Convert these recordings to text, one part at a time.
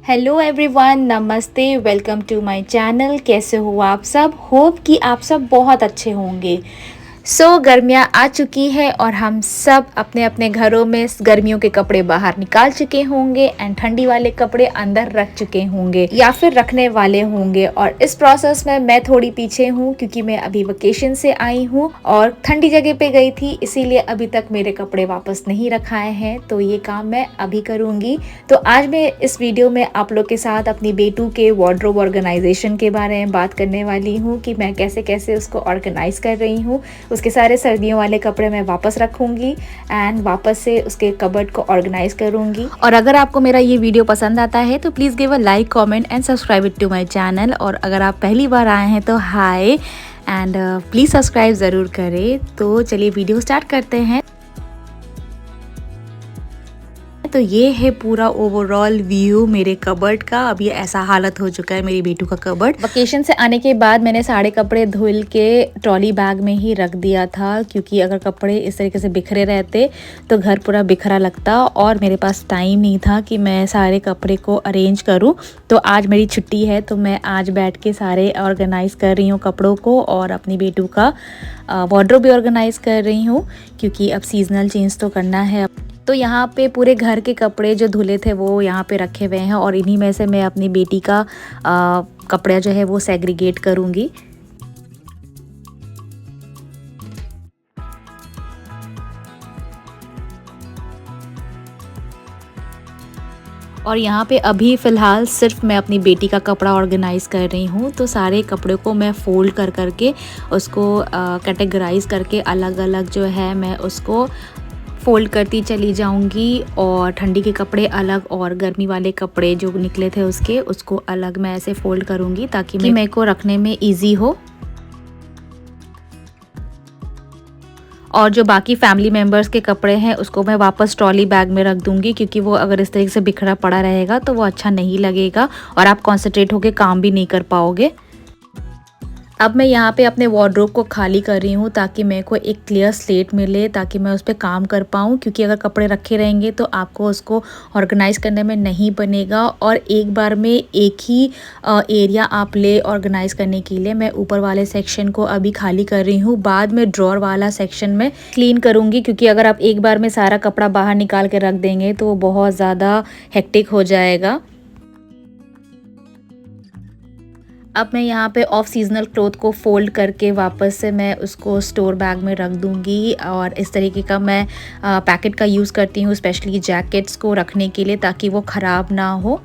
Hello everyone, नमस्ते। Welcome to my channel. कैसे हो आप सब? होप कि आप सब बहुत अच्छे होंगे। गर्मियाँ आ चुकी है और हम सब अपने अपने घरों में गर्मियों के कपड़े बाहर निकाल चुके होंगे एंड ठंडी वाले कपड़े अंदर रख चुके होंगे या फिर रखने वाले होंगे। और इस प्रोसेस में मैं थोड़ी पीछे हूँ क्योंकि मैं अभी वेकेशन से आई हूँ और ठंडी जगह पे गई थी, इसीलिए अभी तक मेरे कपड़े वापस नहीं रखाए हैं। तो ये काम मैं अभी करूँगी। तो आज मैं इस वीडियो में आप लोग के साथ अपनी बेटू के वार्डरोब ऑर्गेनाइजेशन के बारे में बात करने वाली हूँ कि मैं कैसे कैसे उसको ऑर्गेनाइज कर रही हूँ। उसके सारे सर्दियों वाले कपड़े मैं वापस रखूँगी एंड वापस से उसके कबर्ड को ऑर्गेनाइज करूँगी। और अगर आपको मेरा ये वीडियो पसंद आता है तो please give a like, comment and subscribe it to my channel. और अगर आप पहली बार आए हैं तो हाय एंड प्लीज़ सब्सक्राइब ज़रूर करें। तो चलिए वीडियो स्टार्ट करते हैं। तो ये है पूरा ओवरऑल व्यू मेरे कबर्ड का। अब ये ऐसा हालत हो चुका है मेरी बेटू का कबर्ड। वेकेशन से आने के बाद मैंने सारे कपड़े धुल के ट्रॉली बैग में ही रख दिया था, क्योंकि अगर कपड़े इस तरीके से बिखरे रहते तो घर पूरा बिखरा लगता और मेरे पास टाइम नहीं था कि मैं सारे कपड़े को अरेंज करूँ। तो आज मेरी छुट्टी है तो मैं आज बैठ के सारे ऑर्गेनाइज़ कर रही हूँ कपड़ों को और अपनी बेटू का वार्डरोब भी ऑर्गेनाइज़ कर रही हूँ, क्योंकि अब सीजनल चेंज तो करना है। तो यहाँ पे पूरे घर के कपड़े जो धुले थे वो यहाँ पे रखे हुए हैं और इन्हीं में से मैं अपनी बेटी का कपड़ा जो है वो सेग्रीगेट करूँगी। और यहाँ पे अभी फ़िलहाल सिर्फ मैं अपनी बेटी का कपड़ा ऑर्गेनाइज़ कर रही हूँ। तो सारे कपड़े को मैं फ़ोल्ड कर करके उसको कैटेगराइज़ करके अलग अलग जो है मैं उसको फ़ोल्ड करती चली जाऊंगी। और ठंडी के कपड़े अलग और गर्मी वाले कपड़े जो निकले थे उसको अलग मैं ऐसे फ़ोल्ड करूंगी ताकि मेरे को रखने में इजी हो। और जो बाकी फैमिली मेम्बर्स के कपड़े हैं उसको मैं वापस ट्रॉली बैग में रख दूंगी, क्योंकि वो अगर इस तरीके से बिखरा पड़ा रहेगा तो वो अच्छा नहीं लगेगा और आप कॉन्सेंट्रेट होकर काम भी नहीं कर पाओगे। अब मैं यहाँ पे अपने वार्डरोब को खाली कर रही हूँ ताकि मेरे को एक क्लियर स्लेट मिले, ताकि मैं उस पर काम कर पाऊँ। क्योंकि अगर कपड़े रखे रहेंगे तो आपको उसको ऑर्गेनाइज़ करने में नहीं बनेगा और एक बार में एक ही एरिया आप ले ऑर्गेनाइज़ करने के लिए। मैं ऊपर वाले सेक्शन को अभी खाली कर रही हूँ, बाद में ड्रॉर वाला सेक्शन में क्लीन करूँगी। क्योंकि अगर आप एक बार में सारा कपड़ा बाहर निकाल के रख देंगे तो वो बहुत ज़्यादा हेक्टिक हो जाएगा। अब मैं यहाँ पे ऑफ सीजनल क्लोथ को फोल्ड करके वापस से मैं उसको स्टोर बैग में रख दूँगी। और इस तरीके का मैं पैकेट का यूज़ करती हूँ स्पेशली जैकेट्स को रखने के लिए, ताकि वो ख़राब ना हो।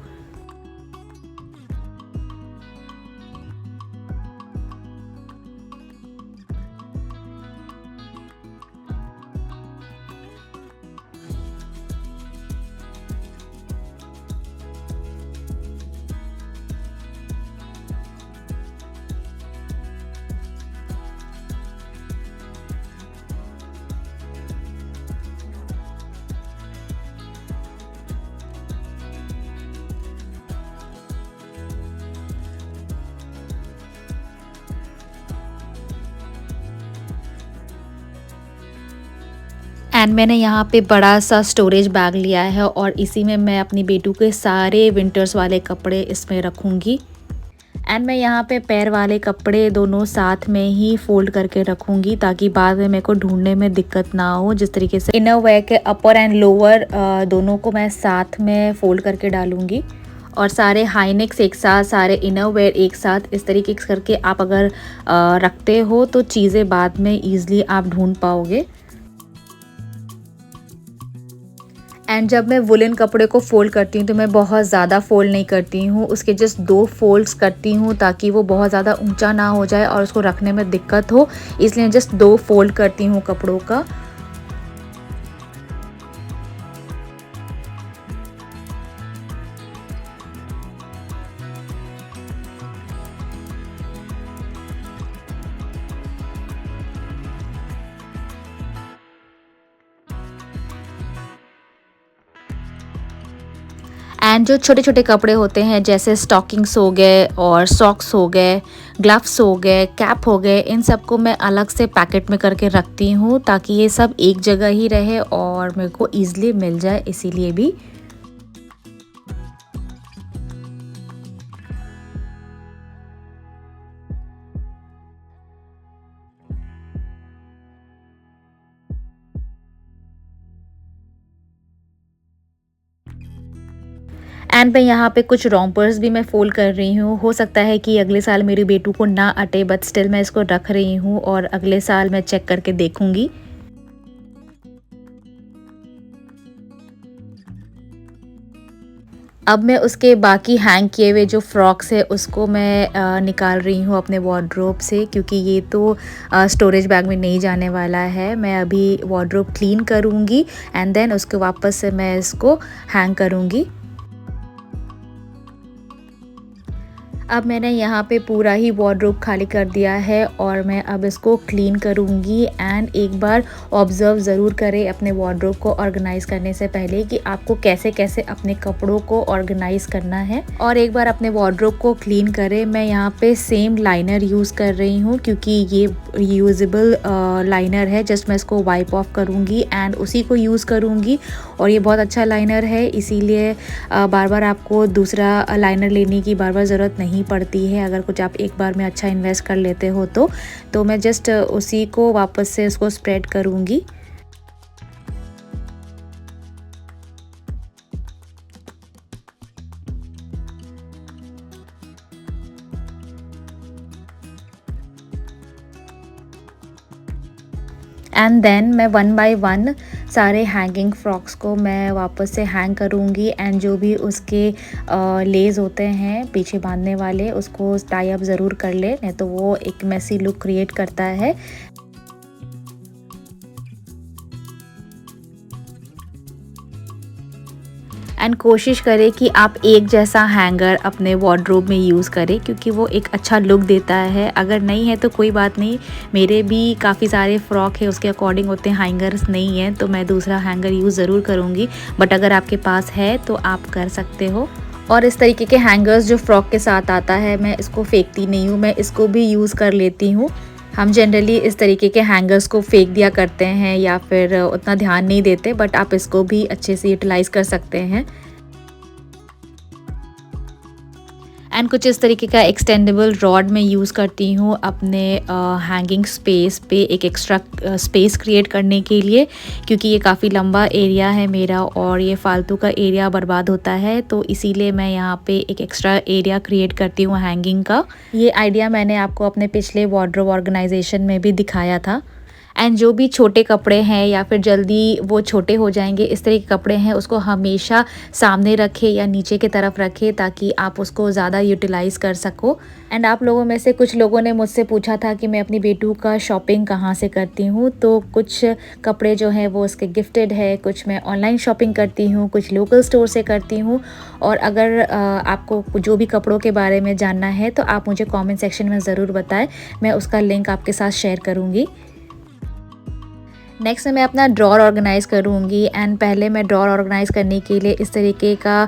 एंड मैंने यहाँ पे बड़ा सा स्टोरेज बैग लिया है और इसी में मैं अपनी बेटू के सारे विंटर्स वाले कपड़े इसमें रखूँगी। एंड मैं यहाँ पे पैर वाले कपड़े दोनों साथ में ही फोल्ड करके रखूँगी, ताकि बाद में मेरे को ढूंढने में दिक्कत ना हो। जिस तरीके से इनर वेयर के अपर एंड लोअर दोनों को मैं साथ में फोल्ड करके डालूँगी। और सारे हाईनेक्स एक साथ, सारे इनर वेयर एक साथ, इस तरीके से करके आप अगर रखते हो तो चीज़ें बाद में ईज़िली आप ढूंढ पाओगे। एंड जब मैं वुलन कपड़े को फ़ोल्ड करती हूँ तो मैं बहुत ज़्यादा फ़ोल्ड नहीं करती हूँ, उसके जस्ट 2 फोल्ड्स करती हूँ ताकि वो बहुत ज़्यादा ऊंचा ना हो जाए और उसको रखने में दिक्कत हो। इसलिए जस्ट 2 फोल्ड करती हूँ कपड़ों का। एंड जो छोटे छोटे कपड़े होते हैं जैसे स्टॉकिंग्स हो गए और सॉक्स हो गए, ग्लव्स हो गए, कैप हो गए, इन सब को मैं अलग से पैकेट में करके रखती हूँ ताकि ये सब एक जगह ही रहे और मेरे को ईज़िली मिल जाए, इसीलिए भी। एंड मैं यहाँ पे कुछ रोम्पर्स भी मैं फ़ोल्ड कर रही हूँ। हो सकता है कि अगले साल मेरी बेटू को ना अटे, बट स्टिल मैं इसको रख रही हूँ और अगले साल मैं चेक करके देखूँगी। अब मैं उसके बाकी हैंग किए हुए जो फ्रॉक्स है उसको मैं निकाल रही हूँ अपने वार्डरोब से, क्योंकि ये तो स्टोरेज बैग में नहीं जाने वाला है। मैं अभी वार्डरोब क्लीन करूँगी एंड देन उसके वापस से मैं इसको हैंग करूँगी। अब मैंने यहाँ पे पूरा ही वार्डरोब खाली कर दिया है और मैं अब इसको क्लीन करूँगी। एंड एक बार ऑब्ज़र्व ज़रूर करें अपने वार्डरोब को ऑर्गेनाइज़ करने से पहले कि आपको कैसे कैसे अपने कपड़ों को ऑर्गेनाइज़ करना है। और एक बार अपने वार्डरोब को क्लीन करें। मैं यहाँ पे सेम लाइनर यूज़ कर रही हूँ क्योंकि ये यूजेबल लाइनर है। जस्ट मैं इसको वाइप ऑफ करूँगी एंड उसी को यूज़ करूँगी। और ये बहुत अच्छा लाइनर है, इसीलिए बार बार आपको दूसरा लाइनर लेने की बार बार ज़रूरत नहीं पड़ती है अगर कुछ आप एक बार में अच्छा इन्वेस्ट कर लेते हो तो मैं जस्ट उसी को वापस से इसको स्प्रेड करूँगी। एंड देन मैं वन बाय वन सारे हैंगिंग फ्रॉक्स को मैं वापस से हैंग करूँगी। एंड जो भी उसके लेस होते हैं पीछे बांधने वाले उसको टाई अप ज़रूर कर ले, नहीं तो वो एक मैसी लुक क्रिएट करता है। एंड कोशिश करें कि आप एक जैसा हैंगर अपने वार्डरोब में यूज़ करें क्योंकि वो एक अच्छा लुक देता है। अगर नहीं है तो कोई बात नहीं, मेरे भी काफ़ी सारे फ्रॉक है उसके अकॉर्डिंग होते हैं, हैंगर्स नहीं है तो मैं दूसरा हैंगर यूज़ ज़रूर करूँगी। बट अगर आपके पास है तो आप कर सकते हो। और इस तरीके के हैंगर्स जो फ्रॉक के साथ आता है मैं इसको फेंकती नहीं हूँ, मैं इसको भी यूज़ कर लेती हूँ। हम जनरली इस तरीके के हैंगर्स को फेंक दिया करते हैं या फिर उतना ध्यान नहीं देते, बट आप इसको भी अच्छे से यूटिलाइज़ कर सकते हैं। एंड कुछ इस तरीके का एक्सटेंडेबल रॉड मैं यूज़ करती हूँ अपने हैंगिंग स्पेस पे एक एक्स्ट्रा स्पेस क्रिएट करने के लिए, क्योंकि ये काफ़ी लंबा एरिया है मेरा और ये फालतू का एरिया बर्बाद होता है, तो इसीलिए मैं यहाँ पे एक एक्स्ट्रा एरिया क्रिएट करती हूँ हैंगिंग का। ये आइडिया मैंने आपको अपने पिछले वार्डरोब ऑर्गेनाइजेशन में भी दिखाया था। एंड जो भी छोटे कपड़े हैं या फिर जल्दी वो छोटे हो जाएंगे इस तरह के कपड़े हैं उसको हमेशा सामने रखें या नीचे की तरफ रखें ताकि आप उसको ज़्यादा यूटिलाइज़ कर सको। एंड आप लोगों में से कुछ लोगों ने मुझसे पूछा था कि मैं अपनी बेटू का शॉपिंग कहाँ से करती हूँ, तो कुछ कपड़े जो हैं वो उसके गिफ्टेड है, कुछ मैं ऑनलाइन शॉपिंग करती हूँ, कुछ लोकल स्टोर से करती हूँ। और अगर आपको जो भी कपड़ों के बारे में जानना है तो आप मुझे कमेंट सेक्शन में ज़रूर बताएं, मैं उसका लिंक आपके साथ शेयर करूँगी। नेक्स्ट मैं अपना ड्रॉर ऑर्गेनाइज़ करूँगी। एंड पहले मैं ड्रॉर ऑर्गेनाइज़ करने के लिए इस तरीके का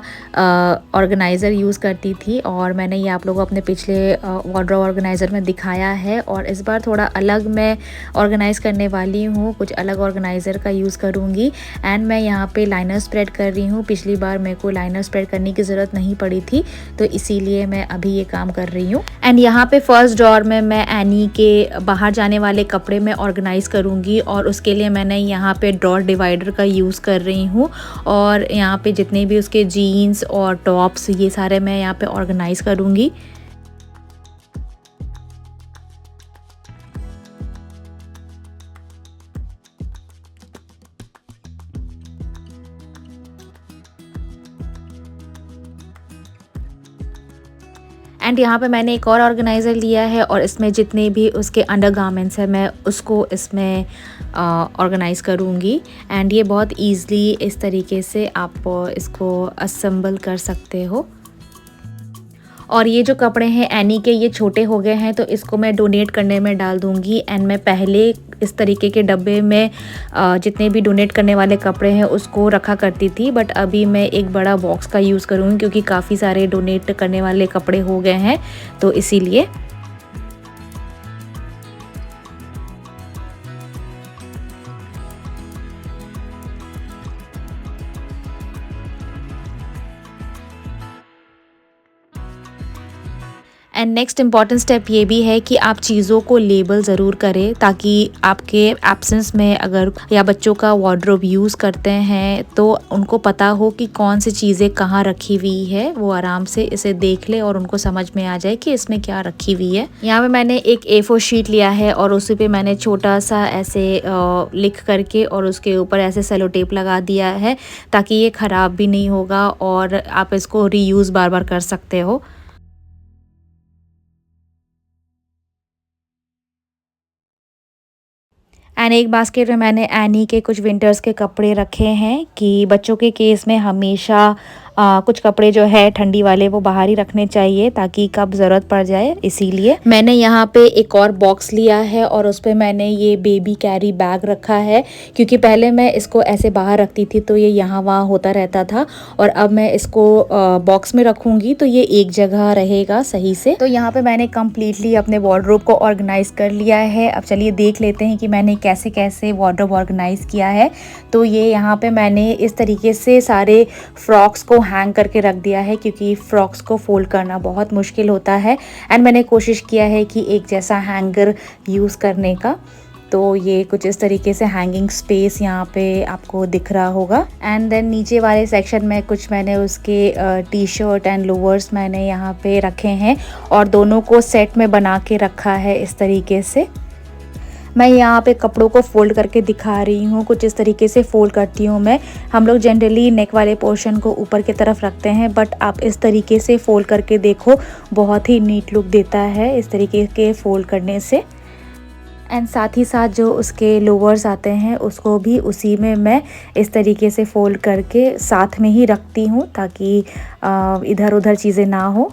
ऑर्गेनाइज़र यूज़ करती थी और मैंने ये आप लोगों को अपने पिछले वार्डरोब ऑर्गेनाइज़र में दिखाया है। और इस बार थोड़ा अलग मैं ऑर्गेनाइज़ करने वाली हूँ, कुछ अलग ऑर्गेनाइज़र का यूज़ करूँगी। एंड मैं यहाँ पे लाइनर स्प्रेड कर रही हूँ। पिछली बार मेरे को लाइनर स्प्रेड करने की ज़रूरत नहीं पड़ी थी तो इसीलिए मैं अभी ये काम कर रही हूँ। एंड यहाँ पे फर्स्ट ड्रॉर में मैं एनी के बाहर जाने वाले कपड़े में ऑर्गेनाइज़ करूँगी और उसके लिए मैंने यहाँ पे ड्रॉर डिवाइडर का यूज़ कर रही हूँ। और यहाँ पे जितने भी उसके जीन्स और टॉप्स ये सारे मैं यहाँ पे ऑर्गेनाइज़ करूँगी। एंड यहाँ पे मैंने एक और ऑर्गेनाइज़र लिया है और इसमें जितने भी उसके अंडरगारमेंट्स हैं मैं उसको इसमें ऑर्गेनाइज़ करूँगी। एंड ये बहुत ईज़िली इस तरीके से आप इसको असेंबल कर सकते हो। और ये जो कपड़े हैं एनी के ये छोटे हो गए हैं तो इसको मैं डोनेट करने में डाल दूँगी। एंड मैं पहले इस तरीके के डब्बे में जितने भी डोनेट करने वाले कपड़े हैं उसको रखा करती थी, बट अभी मैं एक बड़ा बॉक्स का यूज़ करूँगी क्योंकि काफ़ी सारे डोनेट करने वाले कपड़े हो गए हैं तो इसीलिए। एंड नेक्स्ट इम्पॉर्टेंट स्टेप ये भी है कि आप चीज़ों को लेबल ज़रूर करें, ताकि आपके एब्सेंस में अगर या बच्चों का वार्डरोब यूज़ करते हैं तो उनको पता हो कि कौन सी चीज़ें कहाँ रखी हुई है, वो आराम से इसे देख ले और उनको समझ में आ जाए कि इसमें क्या रखी हुई है। यहाँ पे मैंने एक A4 शीट लिया है और उसी पे मैंने छोटा सा ऐसे लिख करके और उसके ऊपर ऐसे सेलो टेप लगा दिया है, ताकि ये ख़राब भी नहीं होगा और आप इसको रीयूज़ बार बार कर सकते हो। एंड एक बास्केट में मैंने एनी के कुछ विंटर्स के कपड़े रखे हैं कि बच्चों के केस में हमेशा कुछ कपड़े जो है ठंडी वाले वो बाहर ही रखने चाहिए, ताकि कब ज़रूरत पड़ जाए। इसीलिए मैंने यहाँ पे एक और बॉक्स लिया है और उस पर मैंने ये बेबी कैरी बैग रखा है, क्योंकि पहले मैं इसको ऐसे बाहर रखती थी तो ये यहाँ वहाँ होता रहता था, और अब मैं इसको बॉक्स में रखूँगी तो ये एक जगह रहेगा सही से। तो यहाँ पे मैंने कम्प्लीटली अपने वार्डरोब को ऑर्गेनाइज़ कर लिया है। अब चलिए देख लेते हैं कि मैंने कैसे कैसे वार्डरोब ऑर्गेनाइज़ किया है। तो ये यहाँ पे मैंने इस तरीके से सारे फ्रॉक्स को हैंग करके रख दिया है, क्योंकि फ्रॉक्स को फोल्ड करना बहुत मुश्किल होता है। एंड मैंने कोशिश किया है कि एक जैसा हैंगर यूज़ करने का। तो ये कुछ इस तरीके से हैंगिंग स्पेस यहाँ पे आपको दिख रहा होगा। एंड देन नीचे वाले सेक्शन में कुछ मैंने उसके टी शर्ट एंड लोअर्स मैंने यहाँ पे रखे हैं और दोनों को सेट में बना के रखा है इस तरीके से। मैं यहाँ पे कपड़ों को फ़ोल्ड करके दिखा रही हूँ, कुछ इस तरीके से फ़ोल्ड करती हूँ मैं। हम लोग जनरली नेक वाले पोर्शन को ऊपर की तरफ रखते हैं, बट आप इस तरीके से फ़ोल्ड करके देखो, बहुत ही नीट लुक देता है इस तरीके के फ़ोल्ड करने से। एंड साथ ही साथ जो उसके लोअर्स आते हैं उसको भी उसी में मैं इस तरीके से फ़ोल्ड करके साथ में ही रखती हूँ, ताकि इधर उधर चीज़ें ना हो।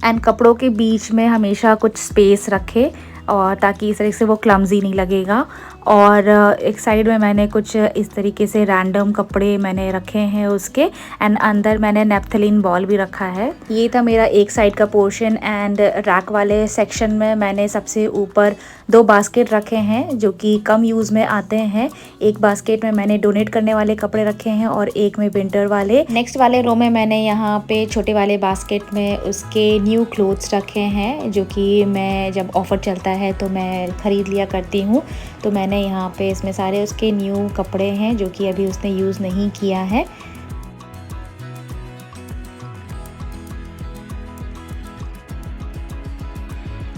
एंड कपड़ों के बीच में हमेशा कुछ स्पेस रखे, और ताकि इस तरीके से वो क्लमजी नहीं लगेगा। और एक साइड में मैंने कुछ इस तरीके से रैंडम कपड़े मैंने रखे हैं उसके, एंड अंदर मैंने नेपथलीन बॉल भी रखा है। ये था मेरा एक साइड का पोर्शन। एंड रैक वाले सेक्शन में मैंने सबसे ऊपर 2 बास्केट रखे हैं जो कि कम यूज़ में आते हैं। एक बास्केट में मैंने डोनेट करने वाले कपड़े रखे हैं और एक में विंटर वाले। नेक्स्ट वाले रो में मैंने यहाँ पे छोटे वाले बास्केट में उसके न्यू क्लोथ्स रखे हैं, जो कि मैं जब ऑफ़र चलता है तो मैं ख़रीद लिया करती हूँ। तो मैंने यहाँ पे इसमें सारे उसके न्यू कपड़े हैं जो कि अभी उसने यूज़ नहीं किया है।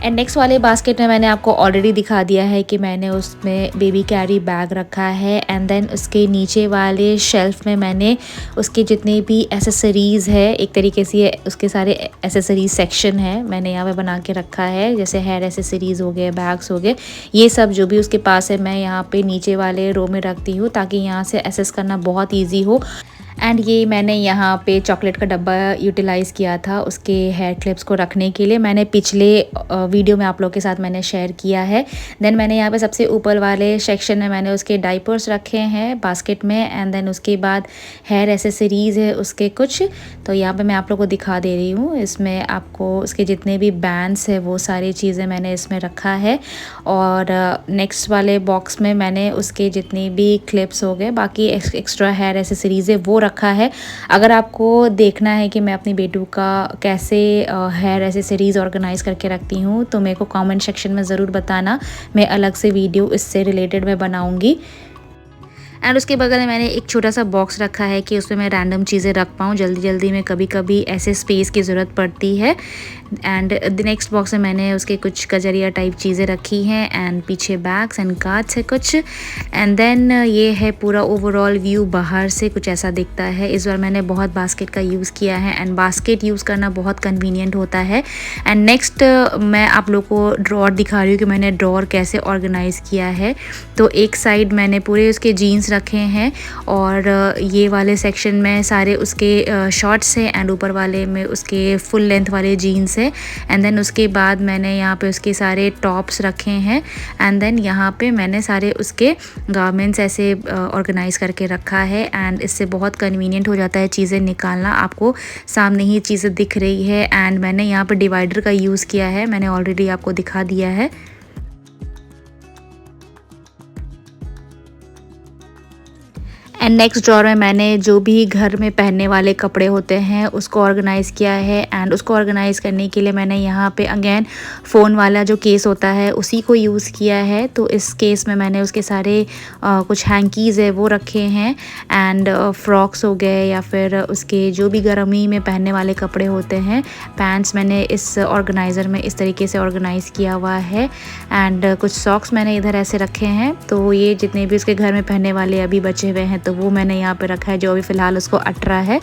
एंड नेक्स्ट वाले बास्केट में मैंने आपको ऑलरेडी दिखा दिया है कि मैंने उसमें बेबी कैरी बैग रखा है। एंड देन उसके नीचे वाले शेल्फ में मैंने उसके जितने भी एसेसरीज़ है, एक तरीके से उसके सारे एसेसरीज सेक्शन है मैंने यहाँ पे बना के रखा है। जैसे हेयर एसेसरीज़ हो गए, बैग्स हो गए, ये सब जो भी उसके पास है मैं यहाँ पे नीचे वाले रो में रखती हूँ, ताकि यहाँ से एसेस करना बहुत ईजी हो। एंड ये मैंने यहाँ पे चॉकलेट का डब्बा यूटिलाइज़ किया था उसके हेयर क्लिप्स को रखने के लिए। मैंने पिछले वीडियो में आप लोग के साथ मैंने शेयर किया है। देन मैंने यहाँ पे सबसे ऊपर वाले सेक्शन में मैंने उसके डाइपर्स रखे हैं बास्केट में। एंड देन उसके बाद हेयर एसेसरीज़ है उसके कुछ, तो यहाँ पे मैं आप लोग को दिखा दे रही हूँ। इसमें आपको उसके जितने भी बैंड्स है वो सारी चीज़ें मैंने इसमें रखा है। और नेक्स्ट वाले बॉक्स में मैंने उसके जितनी भी क्लिप्स हो गए, बाकी एक्स्ट्रा हेयर एसेसरीज़ है वो रखा है। अगर आपको देखना है कि मैं अपनी बेटू का कैसे हेयर एसेसरीज़ ऑर्गेनाइज़ करके रखती हूँ तो मेरे को कमेंट सेक्शन में ज़रूर बताना, मैं अलग से वीडियो इससे रिलेटेड मैं बनाऊँगी। एंड उसके बगल में मैंने एक छोटा सा बॉक्स रखा है कि उसमें मैं रैंडम चीज़ें रख पाऊँ जल्दी जल्दी में, कभी कभी ऐसे स्पेस की ज़रूरत पड़ती है। एंड द नेक्स्ट बॉक्स में मैंने उसके कुछ कजरिया टाइप चीज़ें रखी हैं। एंड पीछे बैग्स एंड कार्ड्स है कुछ। एंड देन ये है पूरा ओवरऑल व्यू, बाहर से कुछ ऐसा दिखता है। इस बार मैंने बहुत बास्केट का यूज़ किया है, एंड बास्केट यूज़ करना बहुत कन्वीनियंट होता है। एंड नेक्स्ट मैं आप लोग को ड्रॉर दिखा रही हूँ कि मैंने ड्रॉर कैसे ऑर्गेनाइज़ किया है। तो एक साइड मैंने पूरे उसके जीन्स रखे हैं, और ये वाले सेक्शन में सारे उसके शॉर्ट्स हैं, एंड ऊपर वाले में उसके फुल लेंथ वाले जीन्स है। एंड देन उसके बाद मैंने यहाँ पे उसके सारे टॉप्स रखे हैं। एंड देन यहाँ पे मैंने सारे उसके गारमेंट्स ऐसे ऑर्गेनाइज़ करके रखा है। एंड इससे बहुत कन्वीनियंट हो जाता है चीज़ें निकालना, आपको सामने ही चीज़ें दिख रही है। एंड मैंने यहाँ पे डिवाइडर का यूज़ किया है, मैंने ऑलरेडी आपको दिखा दिया है। एंड नेक्स्ट ड्रॉर में मैंने जो भी घर में पहनने वाले कपड़े होते हैं उसको ऑर्गेनाइज़ किया है। एंड उसको ऑर्गेनाइज़ करने के लिए मैंने यहाँ पे अगेन फ़ोन वाला जो केस होता है उसी को यूज़ किया है। तो इस केस में मैंने उसके सारे कुछ हैंकीज़ है वो रखे हैं एंड फ्रॉक्स हो गए या फिर उसके जो भी गर्मी में पहनने वाले कपड़े होते हैं, पैंट्स मैंने इस ऑर्गेनाइज़र में इस तरीके से ऑर्गेनाइज़ किया हुआ है। एंड कुछ सॉक्स मैंने इधर ऐसे रखे हैं। तो ये जितने भी उसके घर में पहनने वाले अभी बचे हुए हैं तो वो मैंने यहाँ पे रखा है, जो अभी फ़िलहाल उसको अट रहा है।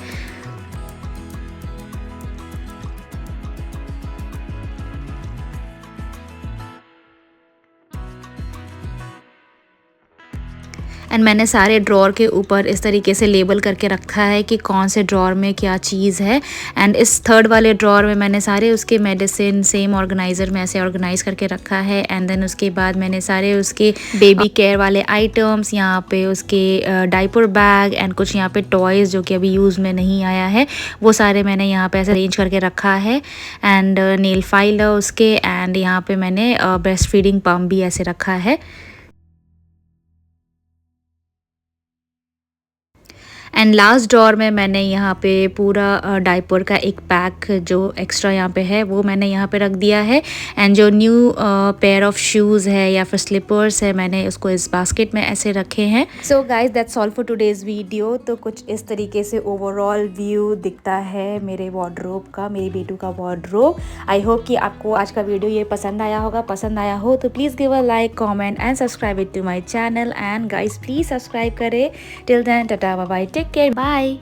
एंड मैंने सारे ड्रॉर के ऊपर इस तरीके से लेबल करके रखा है कि कौन से ड्रॉर में क्या चीज़ है। एंड इस थर्ड वाले ड्रॉर में मैंने सारे उसके मेडिसिन सेम ऑर्गेनाइज़र में ऐसे ऑर्गेनाइज़ करके रखा है। एंड देन उसके बाद मैंने सारे उसके बेबी केयर वाले आइटम्स, यहाँ पे उसके डाइपर बैग एंड कुछ यहाँ पे टॉयज़ जो कि अभी यूज़ में नहीं आया है वो सारे मैंने यहाँ पे ऐसे अरेंज करके रखा है। एंड नेल फाइलर उसके, एंड यहाँ पे मैंने ब्रेस्ट फीडिंग पम्प भी ऐसे रखा है। एंड लास्ट ड्रॉर में मैंने यहाँ पे पूरा डाइपर का एक पैक जो एक्स्ट्रा यहाँ पे है वो मैंने यहाँ पे रख दिया है। एंड जो न्यू पेयर ऑफ शूज़ है या फिर स्लीपर्स है मैंने उसको इस बास्केट में ऐसे रखे हैं। So guys that's all for today's video. तो कुछ इस तरीके से ओवरऑल व्यू दिखता है मेरे वार्डरोब का, मेरी बेटू का वार्डरोब। आई होप कि आपको आज का वीडियो ये पसंद आया होगा। पसंद आया हो तो please give a like, comment and subscribe it to my channel. And guys please subscribe करें। Till then tata bye bye, take care, bye.